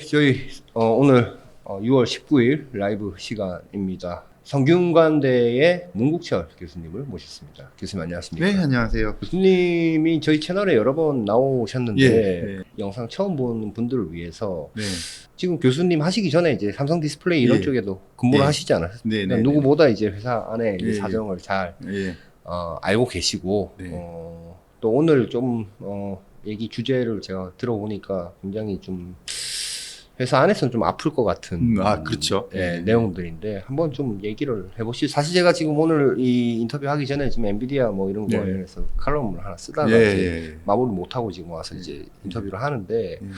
저희 오늘 6월 19일 라이브 시간입니다. 성균관대의 문국철 교수님을 모셨습니다. 교수님 안녕하십니까? 네, 안녕하세요. 교수님이 저희 채널에 여러 번 나오셨는데 예. 영상 처음 보는 분들을 위해서 네. 지금 교수님 하시기 전에 이제 삼성 디스플레이 이런 예. 쪽에도 근무를 예. 하시지 않았어요? 네, 그러니까 네, 누구보다 이제 회사 안에 이제 예. 사정을 잘 예. 알고 계시고 네. 또 오늘 좀 얘기 주제를 제가 들어보니까 굉장히 좀 회사 안에서는 좀 아플 것 같은 그렇죠. 예, 내용들인데 한번 좀 얘기를 해보시죠. 사실 제가 지금 오늘 이 인터뷰 하기 전에 지금 엔비디아 뭐 이런 거 네. 관련해서 칼럼을 하나 쓰다가 예, 이제 예. 마무리 못 하고 지금 와서 이제 인터뷰를 하는데 예.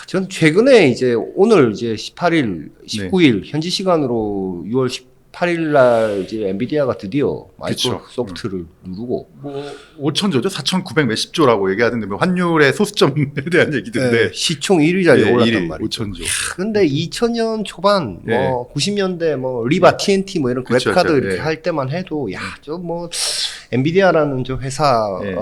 전 최근에 이제 오늘 이제 18일, 19일 현지 시간으로 6월 18일 날 이제 엔비디아가 드디어 마이크로소프트를 누르고 뭐 5천조죠? 4,900 몇십 조라고 얘기하던데 뭐 환율의 소수점에 대한 얘기던데. 네, 시총 1위 자리에 예, 올랐단 1위, 말이에요. 5천조. 근데 2000년 초반, 예. 뭐 90년대 뭐 리바 TNT 뭐 이런 그쵸, 그래픽카드 그쵸. 이렇게 예. 할 때만 해도 야, 저 뭐 엔비디아라는 저 회사 예.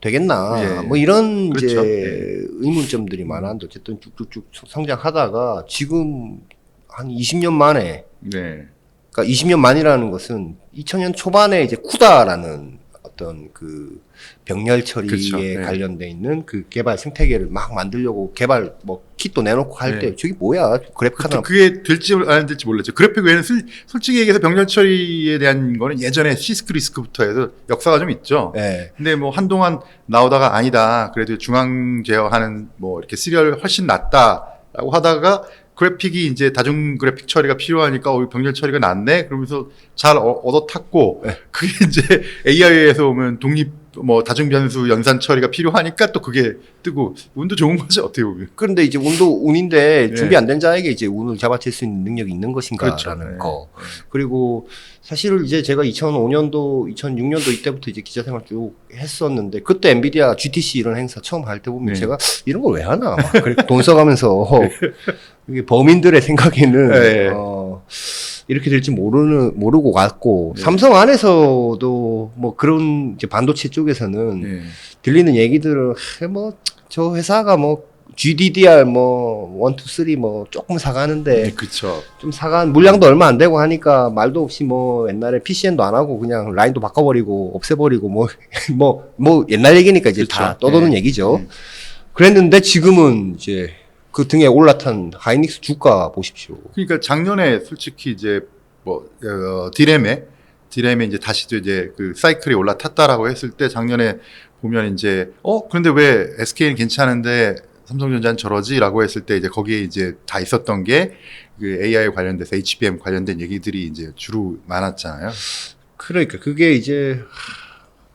되겠나 예. 뭐 이런 그렇죠. 이제 예. 의문점들이 많았는데 어쨌든 쭉쭉쭉 성장하다가 지금 한 20년 만에 네. 그러니까 20년 만이라는 것은 2000년 초반에 이제 쿠다라는 어떤 그 병렬 처리에 그쵸, 네. 관련돼 있는 그 개발 생태계를 막 만들려고 개발 뭐 킷도 내놓고 할 때 네. 저기 뭐야 그래픽 하나 그게 될지 안 될지 몰랐죠. 그래픽 외에는 솔직히 얘기해서 병렬 처리에 대한 거는 예전에 시스크 리스크부터 해서 역사가 좀 있죠. 예. 근데 뭐 한동안 나오다가 아니다. 그래도 중앙 제어하는 뭐 이렇게 시리얼 훨씬 낫다라고 하다가 그래픽이 이제 다중 그래픽 처리가 필요하니까 병렬 처리가 낫네. 그러면서 잘 얻어 탔고 네. 그게 이제 AI에서 오면 독립 뭐 다중 변수 연산 처리가 필요하니까 또 그게 뜨고 운도 좋은 거죠 어떻게 보면. 그런데 이제 운도 운인데 예. 준비 안 된 자에게 이제 운을 잡아챌 수 있는 능력이 있는 것인가라는 그렇죠. 거. 그리고 사실 이제 제가 2005년도, 2006년도 이때부터 이제 기자 생활 쭉 했었는데 그때 엔비디아 GTC 이런 행사 처음 할 때 보면 네. 제가 이런 걸 왜 하나 막 그렇게 돈 써가면서 이게 범인들의 생각에는 네. 이렇게 될지 모르고 갔고 네. 삼성 안에서도 뭐 그런 이제 반도체 쪽에서는 네. 들리는 얘기들은 뭐 저 회사가 뭐 GDDR 뭐 1, 2, 3 뭐 조금 사가는데 네, 그렇죠. 좀 사간 물량도 얼마 안 되고 하니까 말도 없이 뭐 옛날에 PCN도 안 하고 그냥 라인도 바꿔버리고 없애버리고 뭐 옛날 얘기니까 이제 다 그렇죠. 떠도는 네. 얘기죠. 네. 그랬는데 지금은 이제 그 등에 올라탄 하이닉스 주가 보십시오. 그러니까 작년에 솔직히 이제 뭐 디램에 이제 다시 또 이제 그 사이클이 올라탔다라고 했을 때 작년에 보면 이제 그런데 왜 SK는 괜찮은데 삼성전자는 저러지라고 했을 때 이제 거기에 이제 다 있었던 게 그 AI 관련돼서 HBM 관련된 얘기들이 이제 주로 많았잖아요. 그러니까 그게 이제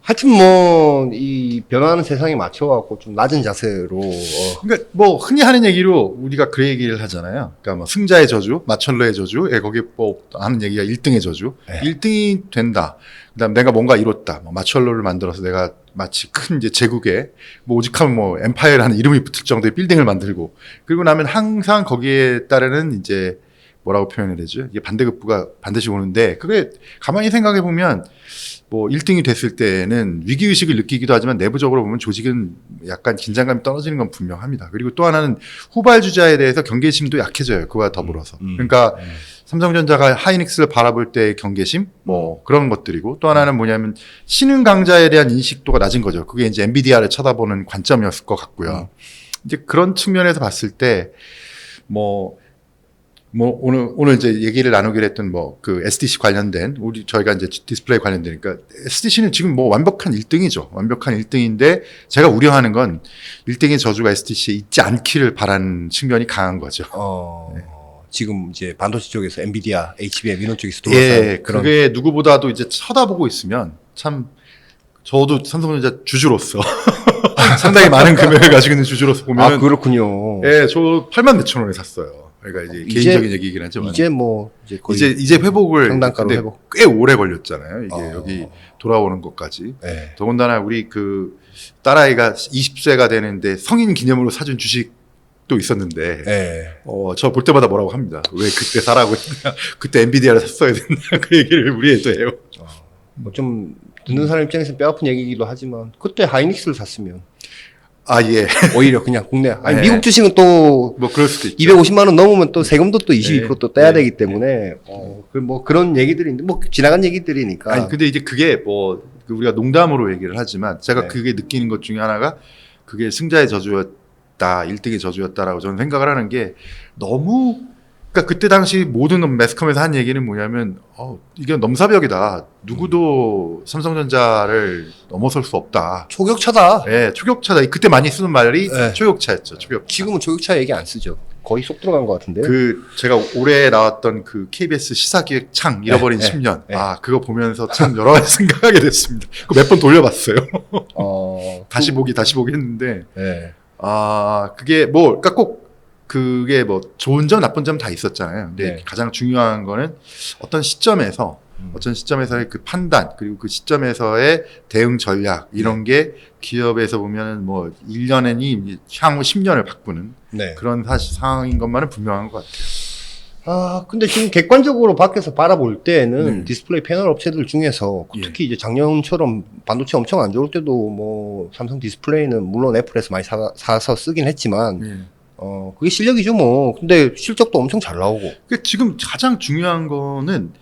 하여튼 뭐 이 변화하는 세상에 맞춰갖고 좀 낮은 자세로 그러니까 뭐 흔히 하는 얘기로 우리가 그 얘기를 하잖아요. 그러니까 뭐 승자의 저주, 마철러의 저주, 거기에 뭐 하는 얘기가 1등의 저주. 네. 1등이 된다. 그다음 내가 뭔가 이뤘다. 뭐 마철러를 만들어서 내가 마치 큰 이제 제국에 뭐 오직하면 뭐 엠파이어라는 이름이 붙을 정도의 빌딩을 만들고 그리고 나면 항상 거기에 따르는 이제 뭐라고 표현을 되죠? 이게 반대급부가 반드시 오는데 그게 가만히 생각해 보면 뭐 1등이 됐을 때는 위기의식을 느끼기도 하지만 내부적으로 보면 조직은 약간 긴장감이 떨어지는 건 분명합니다. 그리고 또 하나는 후발주자에 대해서 경계심도 약해져요. 그와 더불어서. 그러니까 삼성전자가 하이닉스를 바라볼 때의 경계심 뭐 그런 것들이고 또 하나는 뭐냐면 신흥 강자에 대한 인식도가 낮은 거죠. 그게 이제 엔비디아를 쳐다보는 관점이었을 것 같고요. 이제 그런 측면에서 봤을 때 오늘 이제 얘기를 나누기로 했던 그 SDC 관련된, 저희가 이제 디스플레이 관련되니까, SDC는 지금 뭐 완벽한 1등이죠. 완벽한 1등인데, 제가 우려하는 건 1등의 저주가 SDC에 있지 않기를 바라는 측면이 강한 거죠. 지금 이제 반도체 쪽에서 엔비디아, HBM 이런 쪽에서 예, 그런 그게 누구보다도 이제 쳐다보고 있으면, 참, 저도 삼성전자 주주로서, 상당히 많은 금액을 가지고 있는 주주로서 보면, 그렇군요. 예, 저 8만 몇천 원에 샀어요. 그러니까 이제 개인적인 얘기긴 하지만. 이제 뭐 이제 거의 이제 회복을 상단가로 근데 회복. 꽤 오래 걸렸잖아요. 이게 여기 돌아오는 것까지. 네. 더군다나 우리 그 딸아이가 20세가 되는데 성인 기념으로 사준 주식도 있었는데 네. 저 볼 때마다 뭐라고 합니다. 왜 그때 사라고 했냐. 그때 엔비디아를 샀어야 된다. 그 얘기를 우리 애도 해요. 뭐 좀 듣는 사람 입장에서 뼈 아픈 얘기이기도 하지만 그때 하이닉스를 샀으면 아, 예. 오히려 그냥 국내. 아니 네. 미국 주식은 또 뭐 그럴 수도 있죠. 250만 원 넘으면 또 세금도 또 22%또 떼야 네. 되기 때문에 뭐 그런 얘기들이 있는데 뭐 지나간 얘기들이니까. 아니 근데 이제 그게 뭐 우리가 농담으로 얘기를 하지만 제가 네. 그게 느끼는 것 중에 하나가 그게 승자의 저주였다, 1등의 저주였다라고 저는 생각을 하는 게 너무 그러니까 그때 당시 모든 매스컴에서 한 얘기는 뭐냐면 이게 넘사벽이다. 누구도 삼성전자를 넘어설 수 없다. 초격차다. 예, 초격차다. 그때 많이 쓰는 말이 네. 초격차였죠. 초격차. 지금은 초격차 얘기 안 쓰죠. 거의 쏙 들어간 것 같은데요. 그 제가 올해 나왔던 그 KBS 시사기획 창 잃어버린 네, 10년. 네. 아 그거 보면서 참 여러 가지 생각하게 됐습니다. 그거 몇 번 돌려봤어요. 다시 보기 했는데 네. 아 그게 뭐 그러니까 꼭 그게 뭐 좋은 점 나쁜 점 다 있었잖아요. 근데 네. 가장 중요한 거는 어떤 시점에서의 그 판단 그리고 그 시점에서의 대응 전략 이런 게 기업에서 보면은 뭐 1년이니 향후 10년을 바꾸는 네. 그런 상황인 것만은 분명한 것 같아요. 근데 지금 객관적으로 밖에서 바라볼 때는 네. 디스플레이 패널 업체들 중에서 예. 특히 이제 작년처럼 반도체 엄청 안 좋을 때도 뭐 삼성 디스플레이는 물론 애플에서 많이 사서 쓰긴 했지만 그게 실력이죠 뭐. 근데 실적도 엄청 잘 나오고. 그 지금 가장 중요한 거는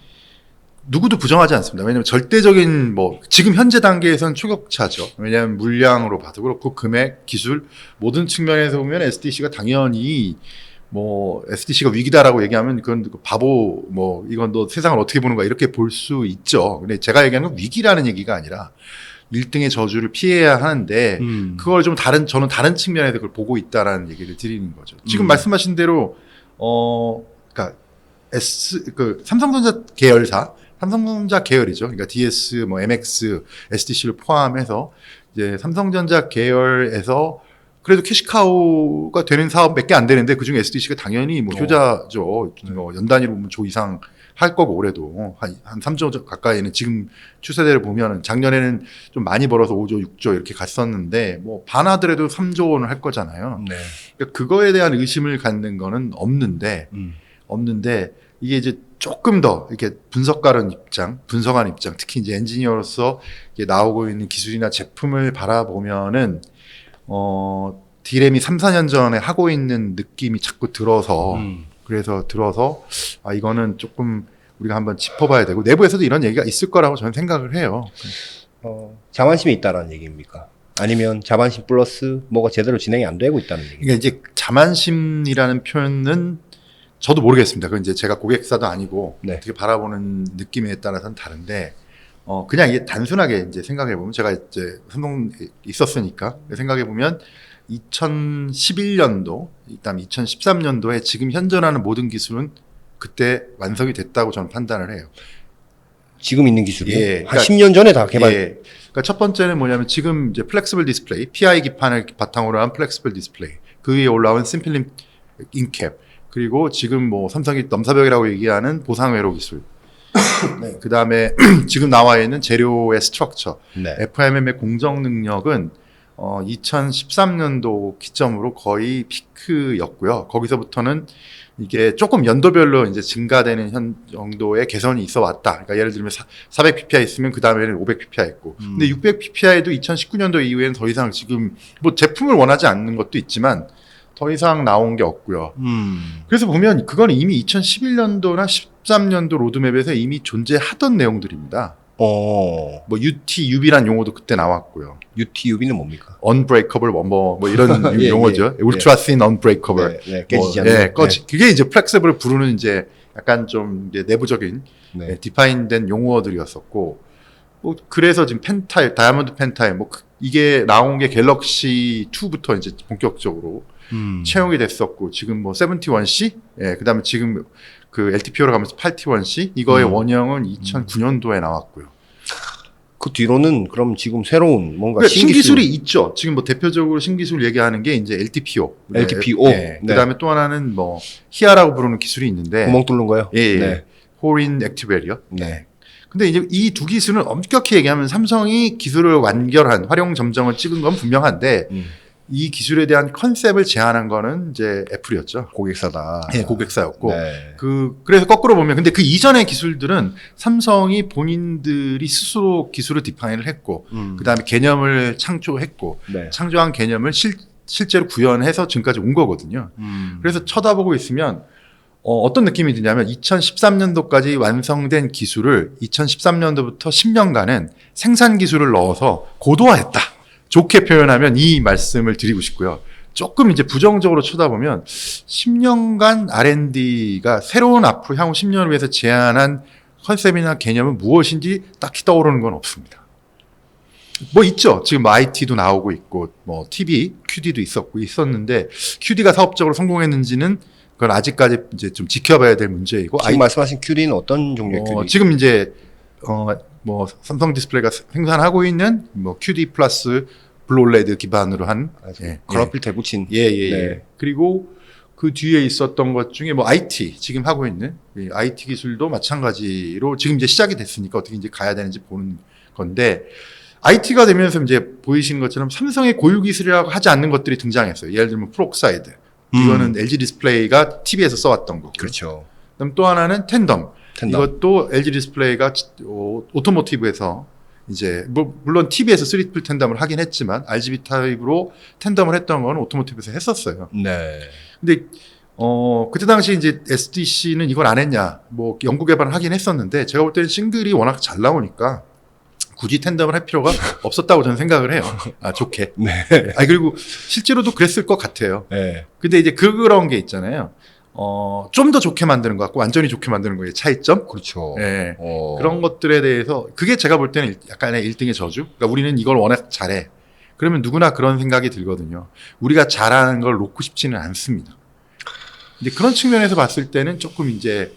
누구도 부정하지 않습니다. 왜냐하면 절대적인 뭐 지금 현재 단계에서는 초격차죠. 왜냐하면 물량으로 봐도 그렇고 금액, 기술 모든 측면에서 보면 SDC가 당연히 뭐 SDC가 위기다라고 얘기하면 그건 바보 뭐 이건 너 세상을 어떻게 보는 거야 이렇게 볼 수 있죠. 근데 제가 얘기하는 건 위기라는 얘기가 아니라 1등의 저주를 피해야 하는데 그걸 좀 저는 다른 측면에서 그걸 보고 있다라는 얘기를 드리는 거죠. 지금 말씀하신 대로 그러니까 삼성전자 계열사 삼성전자 계열이죠. 그러니까 DS, 뭐 MX, SDC를 포함해서 이제 삼성전자 계열에서 그래도 캐시카우가 되는 사업 몇 개 안 되는데 그중에 SDC가 당연히 뭐 효자죠. 뭐 연 단위로 보면 조 이상 할 거고 올해도 한 3조 가까이는 지금 추세대로 보면은 작년에는 좀 많이 벌어서 5조, 6조 이렇게 갔었는데 뭐 반하더라도 3조 원을 할 거잖아요. 네. 그러니까 그거에 대한 의심을 갖는 거는 없는데 이게 이제 조금 더 이렇게 분석하는 입장, 분석하는 입장, 특히 이제 엔지니어로서 이게 나오고 있는 기술이나 제품을 바라보면은 D램이 3, 4년 전에 하고 있는 느낌이 자꾸 들어서 그래서 이거는 조금 우리가 한번 짚어봐야 되고 내부에서도 이런 얘기가 있을 거라고 저는 생각을 해요. 자만심이 있다라는 얘기입니까? 아니면 자만심 플러스 뭐가 제대로 진행이 안 되고 있다는 얘기입니까? 그러니까 이제 자만심이라는 표현은 저도 모르겠습니다. 그건 이제 제가 고객사도 아니고 네. 어떻게 바라보는 느낌에 따라서는 다른데 그냥 이게 단순하게 이제 생각해 보면 제가 이제 삼성에 있었으니까 생각해 보면 2011년도, 그다음 2013년도에 지금 현존하는 모든 기술은 그때 완성이 됐다고 저는 판단을 해요. 지금 있는 기술이 예, 한 그러니까 10년 전에 다 개발. 예. 그러니까 첫 번째는 뭐냐면 지금 이제 플렉시블 디스플레이, PI 기판을 바탕으로 한 플렉시블 디스플레이, 그 위에 올라온 심플 인캡, 그리고 지금 뭐 삼성이 넘사벽이라고 얘기하는 보상 회로 기술. 네. 그 다음에 지금 나와 있는 재료의 스트럭처, 네. FMM의 공정 능력은 2013년도 기점으로 거의 피크였고요. 거기서부터는 이게 조금 연도별로 이제 증가되는 정도의 개선이 있어 왔다. 그러니까 예를 들면 400 PPI 있으면 그 다음에는 500 PPI 있고. 근데 600 PPI도 2019년도 이후에는 더 이상 지금 뭐 제품을 원하지 않는 것도 있지만 더 이상 나온 게 없고요. 그래서 보면 그건 이미 2011년도나 13년도 로드맵에서 이미 존재하던 내용들입니다. 뭐 UT, UB란 용어도 그때 나왔고요. UTUB는 뭡니까? Unbreakable 뭐 이런 예, 용어죠. 예, Ultra Thin Unbreakable. 깨지지 않는. 그게 이제 플렉시블을 부르는 이제 약간 좀 이제 내부적인 네. 디파인된 용어들이었었고, 뭐 그래서 지금 펜타일, 다이아몬드 펜타일, 뭐 이게 나온 게 갤럭시 2부터 이제 본격적으로 채용이 됐었고, 지금 뭐 71C, 그다음에 지금 그 LTPO로 가면서 8T1C 이거의 원형은 2009년도에 나왔고요. 그 뒤로는 그럼 지금 새로운 뭔가 그러니까 신기술이 있죠. 지금 뭐 대표적으로 신기술 얘기하는 게 이제 LTPO. LTPO. 네. 그다음에 또 하나는 뭐 히아라고 부르는 기술이 있는데 구멍 뚫는 거요? 예. 네. 호린 액티베리어. 네. 근데 이제 이 두 기술은 엄격히 얘기하면 삼성이 기술을 완결한 활용 점정을 찍은 건 분명한데 이 기술에 대한 컨셉을 제안한 거는 이제 애플이었죠. 고객사다. 예, 고객사였고. 네. 그래서 거꾸로 보면 근데 그 이전의 기술들은 삼성이 본인들이 스스로 기술을 디파인을 했고 그다음에 개념을 창조했고 네. 창조한 개념을 실제로 구현해서 지금까지 온 거거든요. 그래서 쳐다보고 있으면 어떤 느낌이 드냐면 2013년도까지 완성된 기술을 2013년도부터 10년간은 생산 기술을 넣어서 고도화했다. 좋게 표현하면 이 말씀을 드리고 싶고요. 조금 이제 부정적으로 쳐다보면 10년간 R&D가 새로운 앞으로 향후 10년을 위해서 제안한 컨셉이나 개념은 무엇인지 딱히 떠오르는 건 없습니다. 뭐 있죠. 지금 IT도 나오고 있고 뭐 TV, QD도 있었는데 QD가 사업적으로 성공했는지는 그건 아직까지 이제 좀 지켜봐야 될 문제이고. 지금 말씀하신 QD는 어떤 종류의 QD? 지금 이제 뭐 삼성 디스플레이가 생산하고 있는 뭐 QD 플러스 블루올레드 기반으로 한 컬러 필터에 붙인. 네. 그리고 그 뒤에 있었던 것 중에 뭐 IT 지금 하고 있는 IT 기술도 마찬가지로 지금 이제 시작이 됐으니까 어떻게 이제 가야 되는지 보는 건데 IT가 되면서 이제 보이신 것처럼 삼성의 고유 기술이라고 하지 않는 것들이 등장했어요. 예를 들면 프로옥사이드. 이거는 LG 디스플레이가 TV에서 써왔던 거고. 그렇죠. 그다음 또 하나는 텐덤. 이것도 LG 디스플레이가 오토모티브에서 이제 물론 TV에서 3트리플 텐덤을 하긴 했지만 RGB 타입으로 텐덤을 했던 건 오토모티브에서 했었어요. 네. 근데 그때 당시 이제 SDC는 이걸 안 했냐, 뭐 연구 개발을 하긴 했었는데 제가 볼 때는 싱글이 워낙 잘 나오니까 굳이 텐덤을 할 필요가 없었다고 저는 생각을 해요. 좋게. 네. 그리고 실제로도 그랬을 것 같아요. 네. 근데 이제 그런 게 있잖아요. 좀 더 좋게 만드는 것 같고 완전히 좋게 만드는 거예요. 차이점. 그렇죠. 네. 그런 것들에 대해서 그게 제가 볼 때는 약간의 1등의 저주. 그러니까 우리는 이걸 워낙 잘해. 그러면 누구나 그런 생각이 들거든요. 우리가 잘하는 걸 놓고 싶지는 않습니다. 근데 그런 측면에서 봤을 때는 조금 이제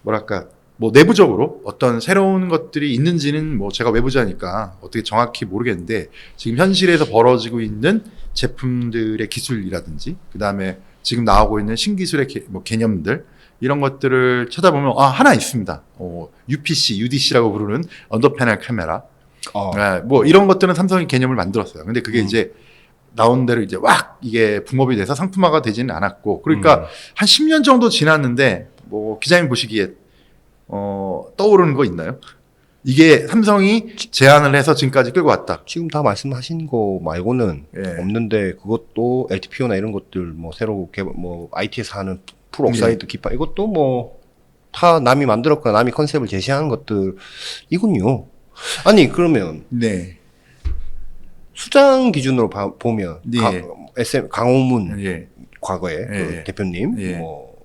뭐랄까 뭐 내부적으로 어떤 새로운 것들이 있는지는 뭐 제가 외부자니까 어떻게 정확히 모르겠는데 지금 현실에서 벌어지고 있는 제품들의 기술이라든지 그다음에 지금 나오고 있는 신기술의 개념들 이런 것들을 쳐다보면 하나 있습니다. UPC, UDC라고 부르는 언더 패널 카메라. 뭐 이런 것들은 삼성이 개념을 만들었어요. 근데 그게 이제 나온 대로 이제 이게 붕업이 돼서 상품화가 되지는 않았고 그러니까 한 10년 정도 지났는데 뭐 기자님 보시기에 떠오르는 거 있나요? 이게 삼성이 제안을 해서 지금까지 끌고 왔다. 지금 다 말씀하신 거 말고는 없는데 그것도 LTPO나 이런 것들 뭐 새로 개발 뭐 IT에서 하는 풀옥사이드 기판 이것도 뭐 다 남이 만들었거나 남이 컨셉을 제시하는 것들이군요. 아니 그러면 수장 기준으로 보면 SM 강호문 과거에 그 대표님 뭐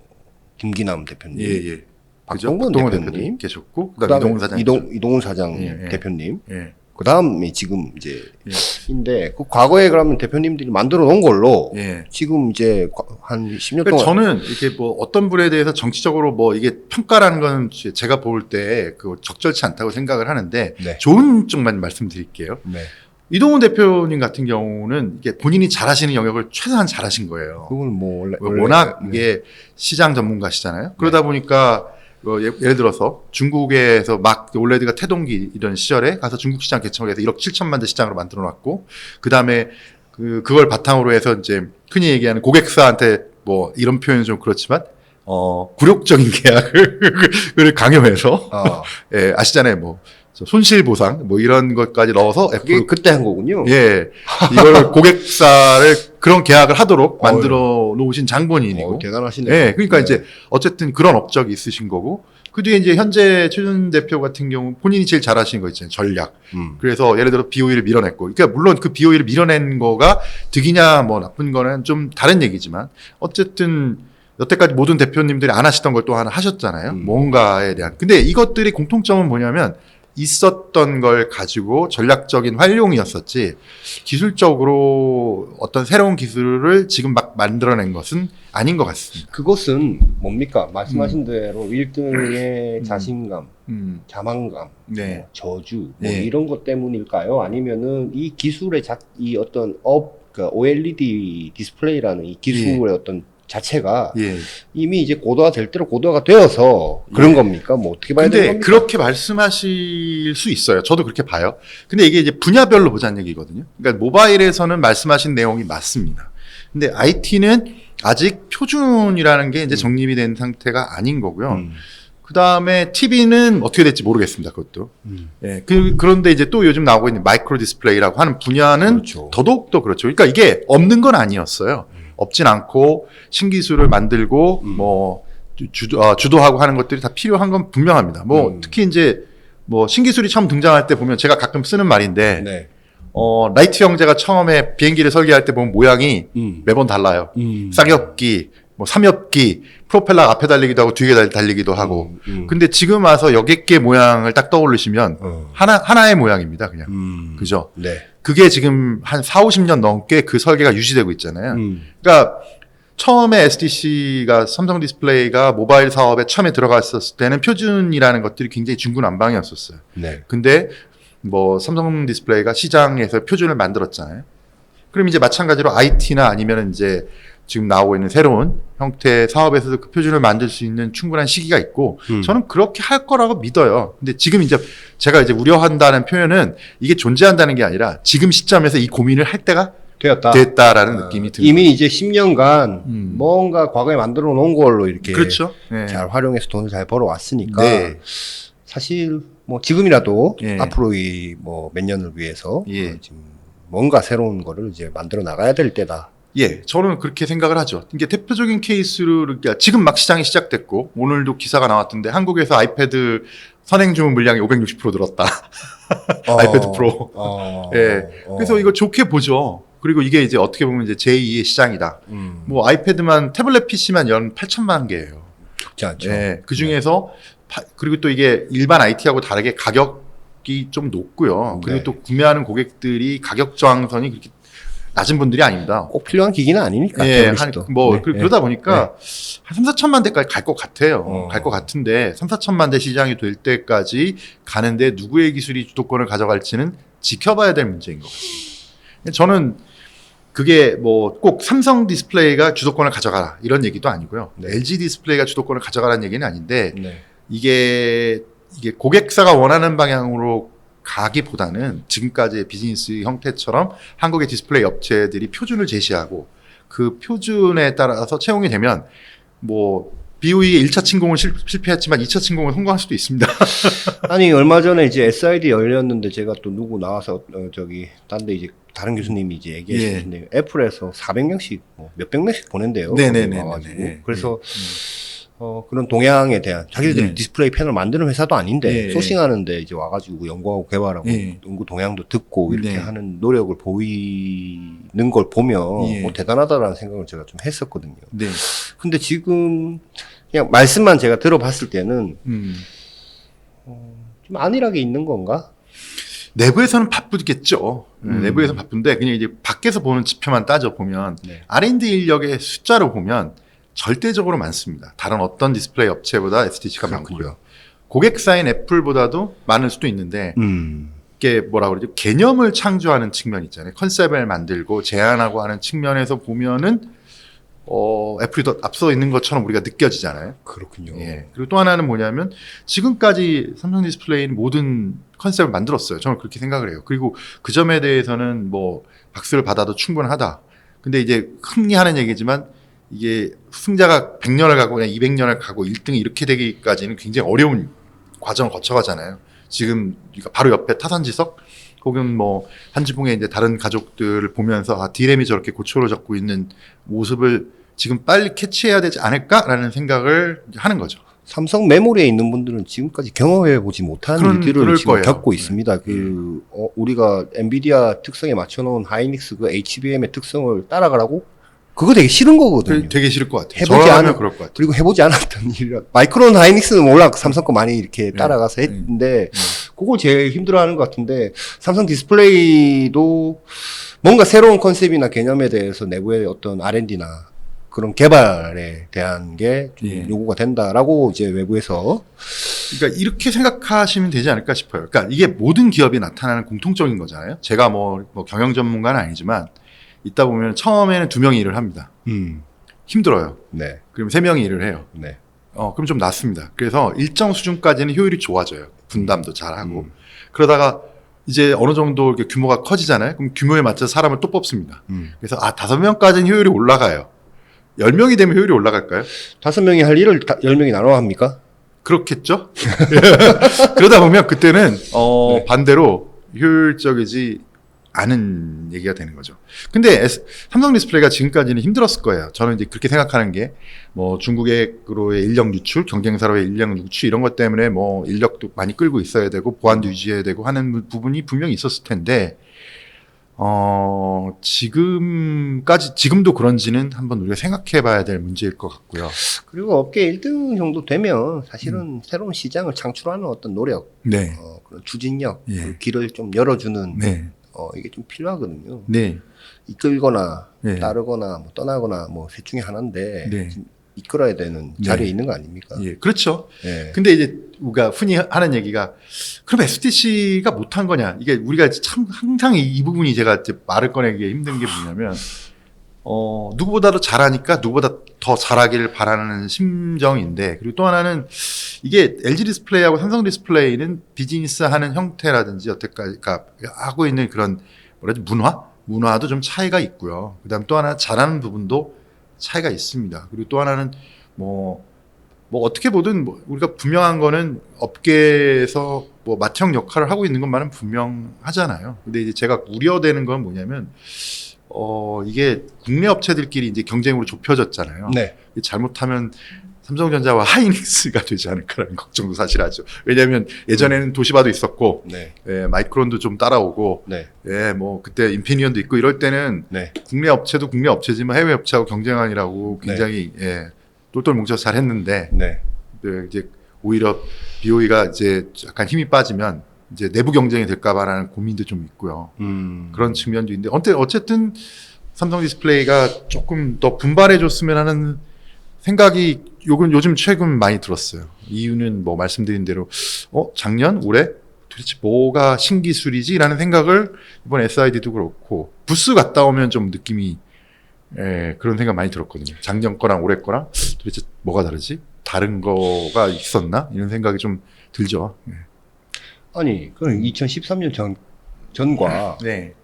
김기남 대표님 박동원 대표님 계셨고 그다음 이동훈 사장 대표님 그다음이 지금 이제 인데 그 과거에 그러면 대표님들이 만들어 놓은 걸로 지금 이제 한 10년 그러니까 동안 저는 이렇게 뭐 어떤 분에 대해서 정치적으로 뭐 이게 평가라는 건 제가 볼 때 그 적절치 않다고 생각을 하는데 좋은 쪽만 말씀드릴게요. 이동훈 대표님 같은 경우는 이게 본인이 잘하시는 영역을 최대한 잘하신 거예요. 그건 뭐 워낙 이게 시장 전문가시잖아요. 그러다 보니까 예를 들어서 중국에서 막 올레드가 태동기 이런 시절에 가서 중국 시장 개척을 해서 1억 7천만 대 시장으로 만들어 놨고 그 다음에 그걸 바탕으로 해서 이제 흔히 얘기하는 고객사한테 뭐 이런 표현은 좀 그렇지만 굴욕적인 계약을 강요해서 아시잖아요. 뭐 손실 보상 뭐 이런 것까지 넣어서 그게 그때 한 거군요. 이걸 고객사를 그런 계약을 하도록 만들어 놓으신 장본인이고 대단하시네요. 그러니까 이제 어쨌든 그런 업적이 있으신 거고 그 뒤에 이제 현재 최준 대표 같은 경우 본인이 제일 잘하시는 거 있잖아요. 전략. 그래서 예를 들어 BOE를 밀어냈고 그러니까 물론 그 BOE를 밀어낸 거가 득이냐 뭐 나쁜 거는 좀 다른 얘기지만 어쨌든 여태까지 모든 대표님들이 안 하시던 걸 또 하나 하셨잖아요. 뭔가에 대한. 근데 이것들이 공통점은 뭐냐면 있었던 걸 가지고 전략적인 활용이었었지 기술적으로 어떤 새로운 기술을 지금 막 만들어낸 것은 아닌 것 같습니다. 그것은 뭡니까? 말씀하신 대로 1등의 자신감, 자만감, 뭐 저주 뭐 이런 것 때문일까요? 아니면은 이 기술의 이 어떤 그러니까 OLED 디스플레이라는 이 기술의 어떤 자체가 예. 이미 이제 고도화 될 대로 고도화가 되어서 그런 예. 겁니까? 뭐 어떻게 봐야 되는 근데 겁니까? 그렇게 말씀하실 수 있어요. 저도 그렇게 봐요. 근데 이게 이제 분야별로 보자는 얘기거든요. 그러니까 모바일에서는 말씀하신 내용이 맞습니다. 근데 IT는 아직 표준이라는 게 이제 정립이 된 상태가 아닌 거고요. 그 다음에 TV는 어떻게 될지 모르겠습니다. 그것도. 예. 그런데 이제 또 요즘 나오고 있는 마이크로 디스플레이라고 하는 분야는 그렇죠. 더더욱 더 그렇죠. 그러니까 이게 없는 건 아니었어요. 없진 않고 신기술을 만들고 뭐 주도하고 하는 것들이 다 필요한 건 분명합니다. 뭐 특히 이제 뭐 신기술이 처음 등장할 때 보면 제가 가끔 쓰는 말인데 네. 라이트 형제가 처음에 비행기를 설계할 때 보면 모양이 매번 달라요. 쌍엽기, 뭐 삼엽기, 프로펠러 앞에 달리기도 하고 뒤에 달리기도 하고. 근데 지금 와서 여객기 모양을 딱 떠올리시면 하나의 모양입니다, 그냥. 그죠? 네. 그게 지금 한 4, 50년 넘게 그 설계가 유지되고 있잖아요. 그러니까 처음에 SDC가 삼성 디스플레이가 모바일 사업에 처음에 들어갔었을 때는 표준이라는 것들이 굉장히 중구난방이었었어요. 네. 근데 뭐 삼성 디스플레이가 시장에서 표준을 만들었잖아요. 그럼 이제 마찬가지로 IT나 아니면 이제 지금 나오고 있는 새로운 형태의 사업에서도 그 표준을 만들 수 있는 충분한 시기가 있고 저는 그렇게 할 거라고 믿어요. 근데 지금 이제 제가 이제 우려한다는 표현은 이게 존재한다는 게 아니라 지금 시점에서 이 고민을 할 때가 됐다라는 느낌이 듭니다. 이미 이제 10년간 뭔가 과거에 만들어 놓은 걸로 이렇게 그렇죠. 네. 잘 활용해서 돈을 잘 벌어 왔으니까 네. 사실 뭐 지금이라도 예. 앞으로 이 뭐 몇 년을 위해서 예. 지금 뭔가 새로운 거를 이제 만들어 나가야 될 때다. 예, 저는 그렇게 생각을 하죠. 이게 대표적인 케이스로 그러니까 지금 막 시장이 시작됐고 오늘도 기사가 나왔던데 한국에서 아이패드 선행 주문 물량이 560% 늘었다. 아이패드 프로. 예. 그래서 이거 좋게 보죠. 그리고 이게 이제 어떻게 보면 이제 제2의 시장이다. 뭐 아이패드만 태블릿 PC만 연 8천만 개예요. 적지 않죠. 예. 그 중에서 그리고 또 이게 일반 IT하고 다르게 가격이 좀 높고요. 그리고 네. 또 구매하는 고객들이 가격 저항선이 그렇게 낮은 분들이 아닙니다. 꼭 필요한 기기는 아니니까. 예, 태블릿도. 뭐 네, 그러다 보니까 한 3, 4천만 대까지 갈 것 같아요. 갈 것 같은데 3, 4천만 대 시장이 될 때까지 가는데 누구의 기술이 주도권을 가져갈지는 지켜봐야 될 문제인 것 같습니다. 저는 그게 뭐 꼭 삼성 디스플레이가 주도권을 가져가라 이런 얘기도 아니고요. 네. LG 디스플레이가 주도권을 가져가라는 얘기는 아닌데 네. 이게 고객사가 원하는 방향으로 가기보다는 지금까지의 비즈니스 형태처럼 한국의 디스플레이 업체들이 표준을 제시하고 그 표준에 따라서 채용이 되면 뭐 BOE의 1차 침공은 실패했지만 2차 침공은 성공할 수도 있습니다. 아니 얼마 전에 이제 SID 열렸는데 제가 또 누구 나와서 저기 딴데 이제 다른 교수님이 이제 얘기하시는데 애플에서 400명씩 뭐 몇백 명씩 보낸대요. 네네네. 와가지고. 네. 그래서 그런 동향에 대한 자기들이 네. 디스플레이 패널 만드는 회사도 아닌데 네. 소싱하는데 이제 와가지고 연구하고 개발하고 네. 연구 동향도 듣고 이렇게 네. 하는 노력을 보이는 걸 보면 네. 뭐 대단하다라는 생각을 제가 좀 했었거든요. 네. 근데 지금 그냥 말씀만 제가 들어봤을 때는 좀 안일하게 있는 건가? 내부에서는 바쁘겠죠. 음. 내부에서 바쁜데 그냥 이제 밖에서 보는 지표만 따져 보면 네. R&D 인력의 숫자로 보면 절대적으로 많습니다. 다른 어떤 디스플레이 업체보다 SDC가 그렇군요. 많고요. 고객사인 애플보다도 많을 수도 있는데 이게 뭐라 그러죠? 개념을 창조하는 측면 있잖아요. 컨셉을 만들고 제안하고 하는 측면에서 보면은 애플이 더 앞서 있는 것처럼 우리가 느껴지잖아요. 그렇군요. 예. 그리고 또 하나는 뭐냐면 지금까지 삼성 디스플레이는 모든 컨셉을 만들었어요. 저는 그렇게 생각을 해요. 그리고 그 점에 대해서는 뭐 박수를 받아도 충분하다. 근데 이제 흔히 하는 얘기지만 이게 승자가 100년을 가고 그냥 200년을 가고 1등이 이렇게 되기까지는 굉장히 어려운 과정을 거쳐가잖아요. 지금 바로 옆에 타산지석 혹은 뭐 한지붕의 이제 다른 가족들을 보면서 디램이 저렇게 고초를 겪고 있는 모습을 지금 빨리 캐치해야 되지 않을까라는 생각을 하는 거죠. 삼성 메모리에 있는 분들은 지금까지 경험해 보지 못한 일들을 그럴 지금 거예요. 겪고 있습니다. 우리가 엔비디아 특성에 맞춰놓은 하이닉스 그 HBM의 특성을 따라가라고? 그거 되게 싫은 거거든요. 되게 싫을 것 같아요. 해보지 저라면 않은- 그럴 것 같아요. 그리고 해보지 않았던 일이라. 마이크론 하이닉스는 몰라 삼성 거 많이 이렇게 따라가서 했는데 그걸 제일 힘들어하는 것 같은데 삼성 디스플레이도 뭔가 새로운 컨셉이나 개념에 대해서 내부의 어떤 R&D나 그런 개발에 대한 게 좀 예. 요구가 된다라고 이제 외부에서 그러니까 이렇게 생각하시면 되지 않을까 싶어요. 그러니까 이게 모든 기업이 나타나는 공통적인 거잖아요. 제가 뭐 경영 전문가는 아니지만 있다 보면 처음에는 2명이 일을 합니다. 힘들어요. 네. 그럼 3명이 일을 해요. 네. 그럼 좀 낫습니다. 그래서 일정 수준까지는 효율이 좋아져요. 분담도 잘하고. 그러다가 이제 어느 정도 이렇게 규모가 커지잖아요. 그럼 규모에 맞춰서 사람을 또 뽑습니다. 그래서 5명까지는 효율이 올라가요. 10명이 되면 효율이 올라갈까요? 5명이 할 일을 10명이 나눠 합니까? 그렇겠죠? 그러다 보면 그때는 반대로 효율적이지 않은 얘기가 되는 거죠. 근데 삼성 디스플레이가 지금까지는 힘들었을 거예요. 저는 이제 그렇게 생각하는 게 뭐 중국으로의 인력 유출, 경쟁사로의 인력 유출 이런 것 때문에 뭐 인력도 많이 끌고 있어야 되고 보안도 유지해야 되고 하는 부분이 분명히 있었을 텐데 지금도 그런지는 한번 우리가 생각해 봐야 될 문제일 것 같고요. 그리고 업계 1등 정도 되면 사실은 새로운 시장을 창출하는 어떤 노력, 네. 그런 추진력, 예. 그 길을 좀 열어주는 네. 이게 좀 필요하거든요. 네. 이끌거나 네. 따르거나 뭐 떠나거나 뭐 셋 중에 하나인데 네. 지금 이끌어야 되는 네. 자리에 있는 거 아닙니까? 예. 그렇죠. 예. 근데 이제 우리가 흔히 하는 얘기가 그럼 SDC가 못한 거냐? 이게 우리가 참 항상 이 부분이 제가 이제 말을 꺼내기 힘든 게 뭐냐면 누구보다도 잘하니까 누구보다 더 잘하기를 바라는 심정인데 그리고 또 하나는 이게 LG 디스플레이하고 삼성 디스플레이는 비즈니스 하는 형태라든지 여태까지 하고 있는 그런 뭐라지 문화도 좀 차이가 있고요. 그다음 또 하나 잘하는 부분도 차이가 있습니다. 그리고 또 하나는 뭐 어떻게 보든 뭐 우리가 분명한 거는 업계에서 뭐 맏형 역할을 하고 있는 것만은 분명하잖아요. 근데 이제 제가 우려되는 건 뭐냐면 이게 국내 업체들끼리 이제 경쟁으로 좁혀졌잖아요. 네. 잘못하면 삼성전자와 하이닉스가 되지 않을까라는 걱정도 사실 하죠. 왜냐하면 예전에는 도시바도 있었고, 네. 예, 마이크론도 좀 따라오고, 네. 예, 뭐 그때 인피니언도 있고 이럴 때는 네. 국내 업체도 국내 업체지만 해외 업체하고 경쟁하느라고 굉장히 예, 똘똘 뭉쳐서 잘했는데, 네. 이제 오히려 BOE가 이제 약간 힘이 빠지면 이제 내부 경쟁이 될까봐라는 고민도 좀 있고요. 그런 측면도 있는데, 어쨌든 삼성 디스플레이가 조금 더 분발해줬으면 하는 생각이 요즘 최근 많이 들었어요. 이유는 뭐 말씀드린 대로 작년 올해 도대체 뭐가 신기술이지라는 생각을 이번 SID도 그렇고 부스 갔다 오면 좀 느낌이 그런 생각 많이 들었거든요. 작년 거랑 올해 거랑 도대체 뭐가 다르지? 다른 거가 있었나? 이런 생각이 좀 들죠. 아니, 그럼 2013년 전과 네.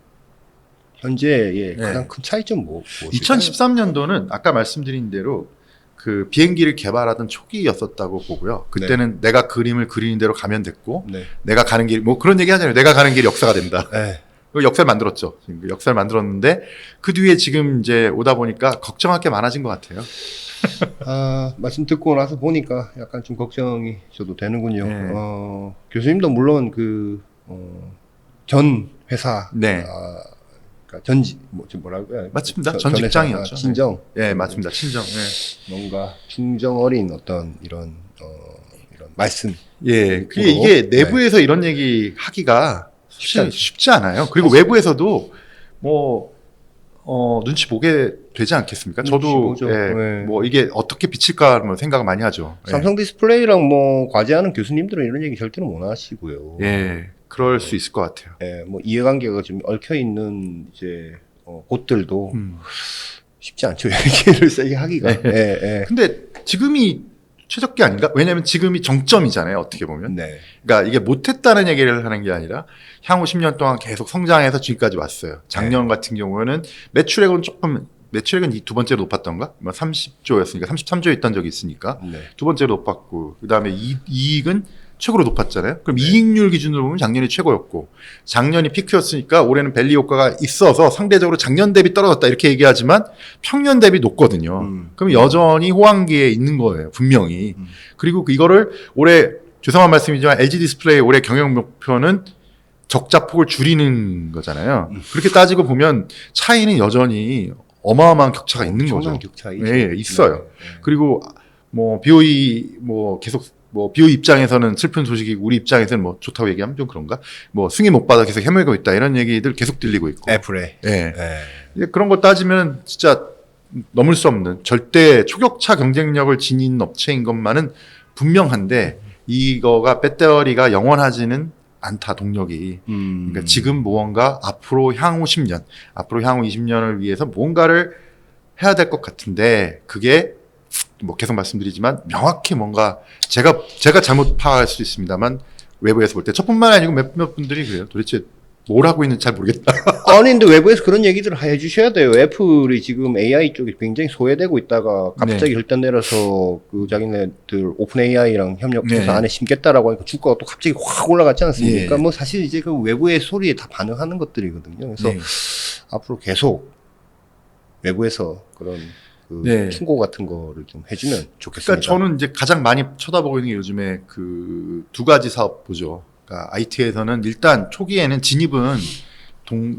현재의 네. 가장 큰 차이점 무엇일까요? 2013년도는 아까 말씀드린 대로 그 비행기를 개발하던 초기였었다고 보고요. 그때는 내가 그림을 그리는 대로 가면 됐고, 네. 내가 가는 길, 뭐 그런 얘기 하잖아요. 내가 가는 길이 역사가 된다. 네. 그 역사를 만들었죠. 지금 그 역사를 만들었는데, 그 뒤에 지금 이제 오다 보니까 걱정할 게 많아진 것 같아요. 말씀 듣고 나서 보니까 약간 좀 걱정이 저도 되는군요. 네. 교수님도 물론 전 회사, 네. 그러니까 뭐라고 해야 맞습니다. 전 직장이었죠. 친정. 예, 맞습니다. 친정. 예. 뭔가 충정 어린 어떤 이런 말씀. 예. 이게 내부에서 이런 얘기 하기가 쉽지 않아요. 그리고 외부에서도 뭐, 눈치 보게 되지 않겠습니까? 저도, 보죠. 예, 네. 뭐 이게 어떻게 비칠까 뭐 생각을 많이 하죠. 예. 삼성 디스플레이랑 뭐 과제하는 교수님들은 이런 얘기 절대로 못 하시고요. 예. 그럴 수 있을 것 같아요. 예, 뭐 이해관계가 좀 얽혀 있는 이제 곳들도 쉽지 않죠. 얘기를 세게 하기가. 네. 예, 예. 근데 지금이 최적기 아닌가? 왜냐면 지금이 정점이잖아요. 어떻게 보면. 네. 그러니까 이게 못했다는 얘기를 하는 게 아니라 향후 10년 동안 계속 성장해서 지금까지 왔어요. 작년 같은 경우에는 매출액은 이 두 번째로 높았던가? 뭐 30조였으니까 33조에 있던 적이 있으니까 네. 두 번째로 높았고 그다음에 이익은 최고로 높았잖아요. 그럼 이익률 기준으로 보면 작년이 최고였고 작년이 피크였으니까 올해는 밸리 효과가 있어서 상대적으로 작년 대비 떨어졌다 이렇게 얘기하지만 평년 대비 높거든요. 그럼 여전히 호황기에 있는 거예요. 분명히. 그리고 이거를 올해 죄송한 말씀이지만 LG 디스플레이 올해 경영 목표는 적자폭을 줄이는 거잖아요. 그렇게 따지고 보면 차이는 여전히 어마어마한 격차가 있는 거죠. 엄청난 격차이죠. 예, 있어요. 네. 그리고 뭐 BOE 뭐 계속 뭐 BOE 입장에서는 슬픈 소식이고 우리 입장에서는 뭐 좋다고 얘기하면 좀 그런가? 뭐 승인 못 받아 계속 헤매고 있다 이런 얘기들 계속 들리고 있고. 애플에. 예. 예. 그런 거 따지면 진짜 넘을 수 없는 절대 초격차 경쟁력을 지닌 업체인 것만은 분명한데 이거가 배터리가 영원하지는 않다 동력이. 그러니까 지금 무언가 앞으로 향후 10년, 앞으로 향후 20년을 위해서 뭔가를 해야 될 것 같은데 그게 뭐 계속 말씀드리지만 명확히 뭔가 제가 잘못 파악할 수 있습니다만 외부에서 볼 때 저뿐만 아니고 몇몇 분들이 그래요. 도대체 뭘 하고 있는지 잘 모르겠다. 아니 근데 외부에서 그런 얘기들을 해주셔야 돼요. 애플이 지금 AI 쪽이 굉장히 소외되고 있다가 갑자기 혈단 내려서 그 자기네들 오픈 AI랑 협력해서 안에 심겠다라고 하니까 주가가 또 갑자기 확 올라갔지 않습니까? 그러니까 뭐 사실 이제 그 외부의 소리에 다 반응하는 것들이거든요. 그래서 앞으로 계속 외부에서 그런 그 충고 같은 거를 좀 해주면 좋겠습니다. 그러니까 저는 이제 가장 많이 쳐다보고 있는 게 요즘에 그 두 가지 사업 보죠. 그러니까 IT에서는 일단 초기에는 진입은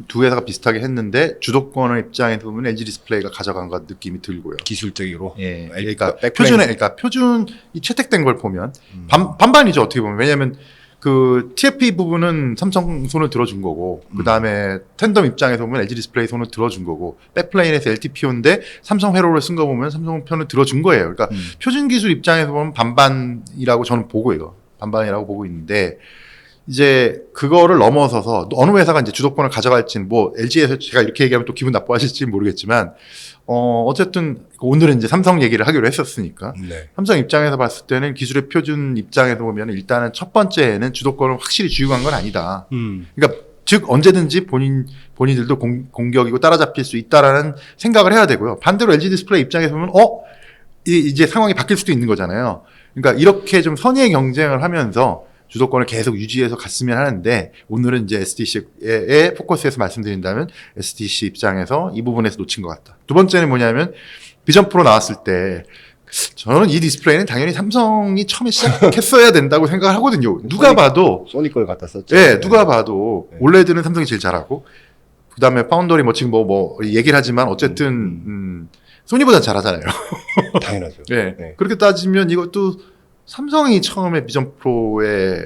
두 회사가 비슷하게 했는데 주도권의 입장에서 보면 LG 디스플레이가 가져간 것 느낌이 들고요. 기술적으로. 예. 그러니까 표준이 채택된 걸 보면 반반이죠 어떻게 보면. 왜냐하면 그 TFT 부분은 삼성 손을 들어준 거고 그 다음에 텐덤 입장에서 보면 LG 디스플레이 손을 들어준 거고 백플레인에서 LTPO인데 삼성 회로를 쓴 거 보면 삼성 편을 들어준 거예요. 그러니까 표준 기술 입장에서 보면 반반이라고 저는 보고요. 반반이라고 보고 있는데 이제 그거를 넘어서서 어느 회사가 이제 주도권을 가져갈지는 뭐 LG에서 제가 이렇게 얘기하면 또 기분 나빠하실지 모르겠지만 어쨌든 오늘은 이제 삼성 얘기를 하기로 했었으니까 삼성 입장에서 봤을 때는 기술의 표준 입장에서 보면 일단은 첫 번째는 주도권을 확실히 쥐고 간 건 아니다. 그러니까 즉 언제든지 본인들도 공격이고 따라잡힐 수 있다라는 생각을 해야 되고요. 반대로 LG 디스플레이 입장에서 보면 이제 상황이 바뀔 수도 있는 거잖아요. 그러니까 이렇게 좀 선의의 경쟁을 하면서 주도권을 계속 유지해서 갔으면 하는데 오늘은 이제 SDC의 포커스에서 말씀드린다면 SDC 입장에서 이 부분에서 놓친 것 같다. 두 번째는 뭐냐면 비전 프로 나왔을 때 저는 이 디스플레이는 당연히 삼성이 처음에 시작했어야 된다고 생각을 하거든요. 누가 봐도 소니 걸 갖다 썼죠. 네, 누가 봐도 올레드는 삼성이 제일 잘하고 그다음에 파운더리 뭐 지금 뭐 얘기를 하지만 어쨌든 소니보다 잘하잖아요. 당연하죠. 네. 그렇게 따지면 이것도 삼성이 처음에 비전 프로에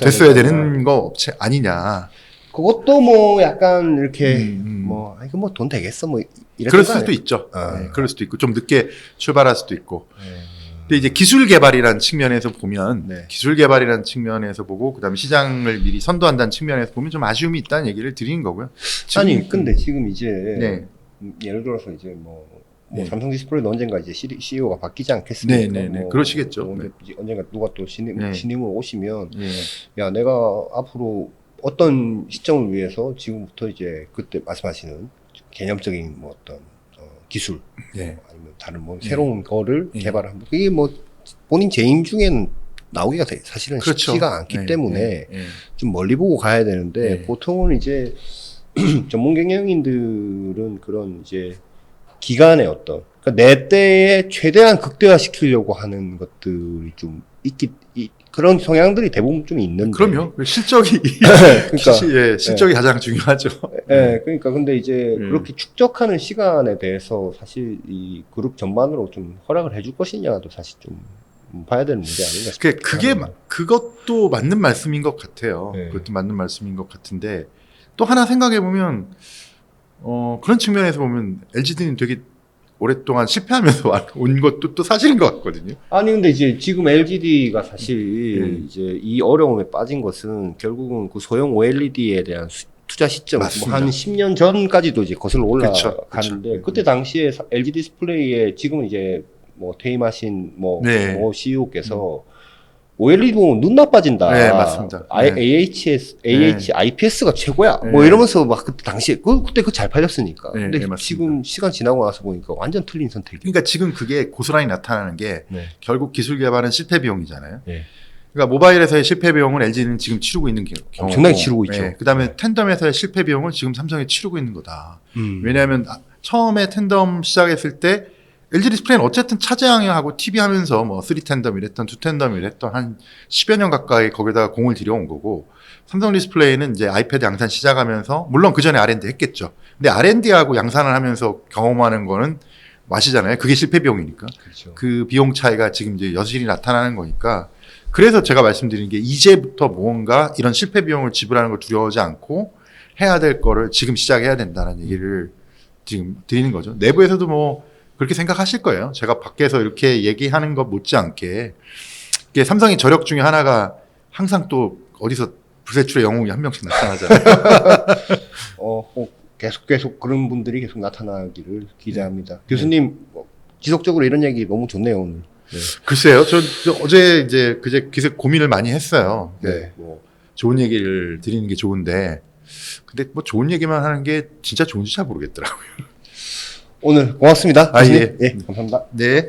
됐어야 되는 거 업체 아니냐. 그것도 뭐 약간 이렇게 뭐 이거 뭐 돈 되겠어 뭐 그럴 수도 있죠. 네, 그럴 수도 있고 좀 늦게 출발할 수도 있고. 근데 이제 기술 개발이라는 측면에서 보면 기술 개발이라는 측면에서 보고 그다음에 시장을 미리 선도한다는 측면에서 보면 좀 아쉬움이 있다는 얘기를 드리는 거고요. 아니 근데 지금 이제 예를 들어서 이제 뭐 삼성 디스플레이는 언젠가 이제 CEO가 바뀌지 않겠습니까? 뭐 그러시겠죠. 언젠가 누가 또 신임으로 오시면, 야, 내가 앞으로 어떤 시점을 위해서 지금부터 이제 그때 말씀하시는 개념적인 뭐 어떤 기술, 아니면 다른 뭐 새로운 거를 개발하는, 그게 뭐 본인 재임 중에는 나오기가 사실은 쉽지가 않기 때문에 좀 멀리 보고 가야 되는데 보통은 이제 전문 경영인들은 그런 이제 기간의 어떤 그러니까 내 때에 최대한 극대화시키려고 하는 것들이 좀 그런 성향들이 대부분 좀 있는데 그럼요. 실적이 그러니까 실적이 가장 중요하죠. 그러니까 근데 이제 그렇게 축적하는 시간에 대해서 사실 이 그룹 전반으로 좀 허락을 해줄 것이냐도 사실 좀 봐야 되는 문제 아닌가 싶어요. 그것도 맞는 말씀인 것 같아요. 그것도 맞는 말씀인 것 같은데 또 하나 생각해 보면. 그런 측면에서 보면 LGD는 되게 오랫동안 실패하면서 온 것도 또 사실인 것 같거든요. 아니 근데 이제 지금 LGD가 사실 이제 이 어려움에 빠진 것은 결국은 그 소형 OLED에 대한 투자 시점 뭐 한 10년 전까지도 이제 거슬러 올라가는데 그때 당시에 LG 디스플레이에 지금은 이제 뭐 퇴임하신 뭐 CEO께서 OLED 보면 눈 나빠진다. 네, 맞습니다. IPS가 최고야. 뭐 이러면서 막 그때 당시에 그때 잘 팔렸으니까. 근데 지금 시간 지나고 나서 보니까 완전 틀린 선택이. 그러니까 지금 그게 고스란히 나타나는 게 결국 기술 개발은 실패 비용이잖아요. 그러니까 모바일에서의 실패 비용은 LG는 지금 치르고 있는 경우. 엄청나게 치르고 있죠. 그다음에 텐덤에서의 실패 비용을 지금 삼성이 치르고 있는 거다. 왜냐하면 처음에 텐덤 시작했을 때 LG 디스플레이는 어쨌든 차제항하고 TV 하면서 뭐 3 텐덤 이랬던 2 텐덤 이랬던 한 10여 년 가까이 거기다가 공을 들여온 거고 삼성 디스플레이는 이제 아이패드 양산 시작하면서 물론 그 전에 R&D 했겠죠. 근데 R&D하고 양산을 하면서 경험하는 거는 맛이잖아요. 그게 실패 비용이니까. 그렇죠. 그 비용 차이가 지금 이제 여실히 나타나는 거니까 그래서 제가 말씀드린 게 이제부터 뭔가 이런 실패 비용을 지불하는 걸 두려워하지 않고 해야 될 거를 지금 시작해야 된다는 얘기를 지금 드리는 거죠. 내부에서도 뭐 그렇게 생각하실 거예요. 제가 밖에서 이렇게 얘기하는 것 못지않게 이게 삼성의 저력 중에 하나가 항상 또 어디서 부세출의 영웅이 한 명씩 나타나잖아요. 계속 그런 분들이 계속 나타나기를 기대합니다. 교수님 지속적으로 이런 얘기 너무 좋네요 오늘. 네. 글쎄요, 저 어제 이제 그제 기세 고민을 많이 했어요. 네. 뭐 좋은 얘기를 드리는 게 좋은데, 근데 뭐 좋은 얘기만 하는 게 진짜 좋은지 잘 모르겠더라고요. 오늘 고맙습니다. 아, 교수님. 예. 예, 감사합니다. 네.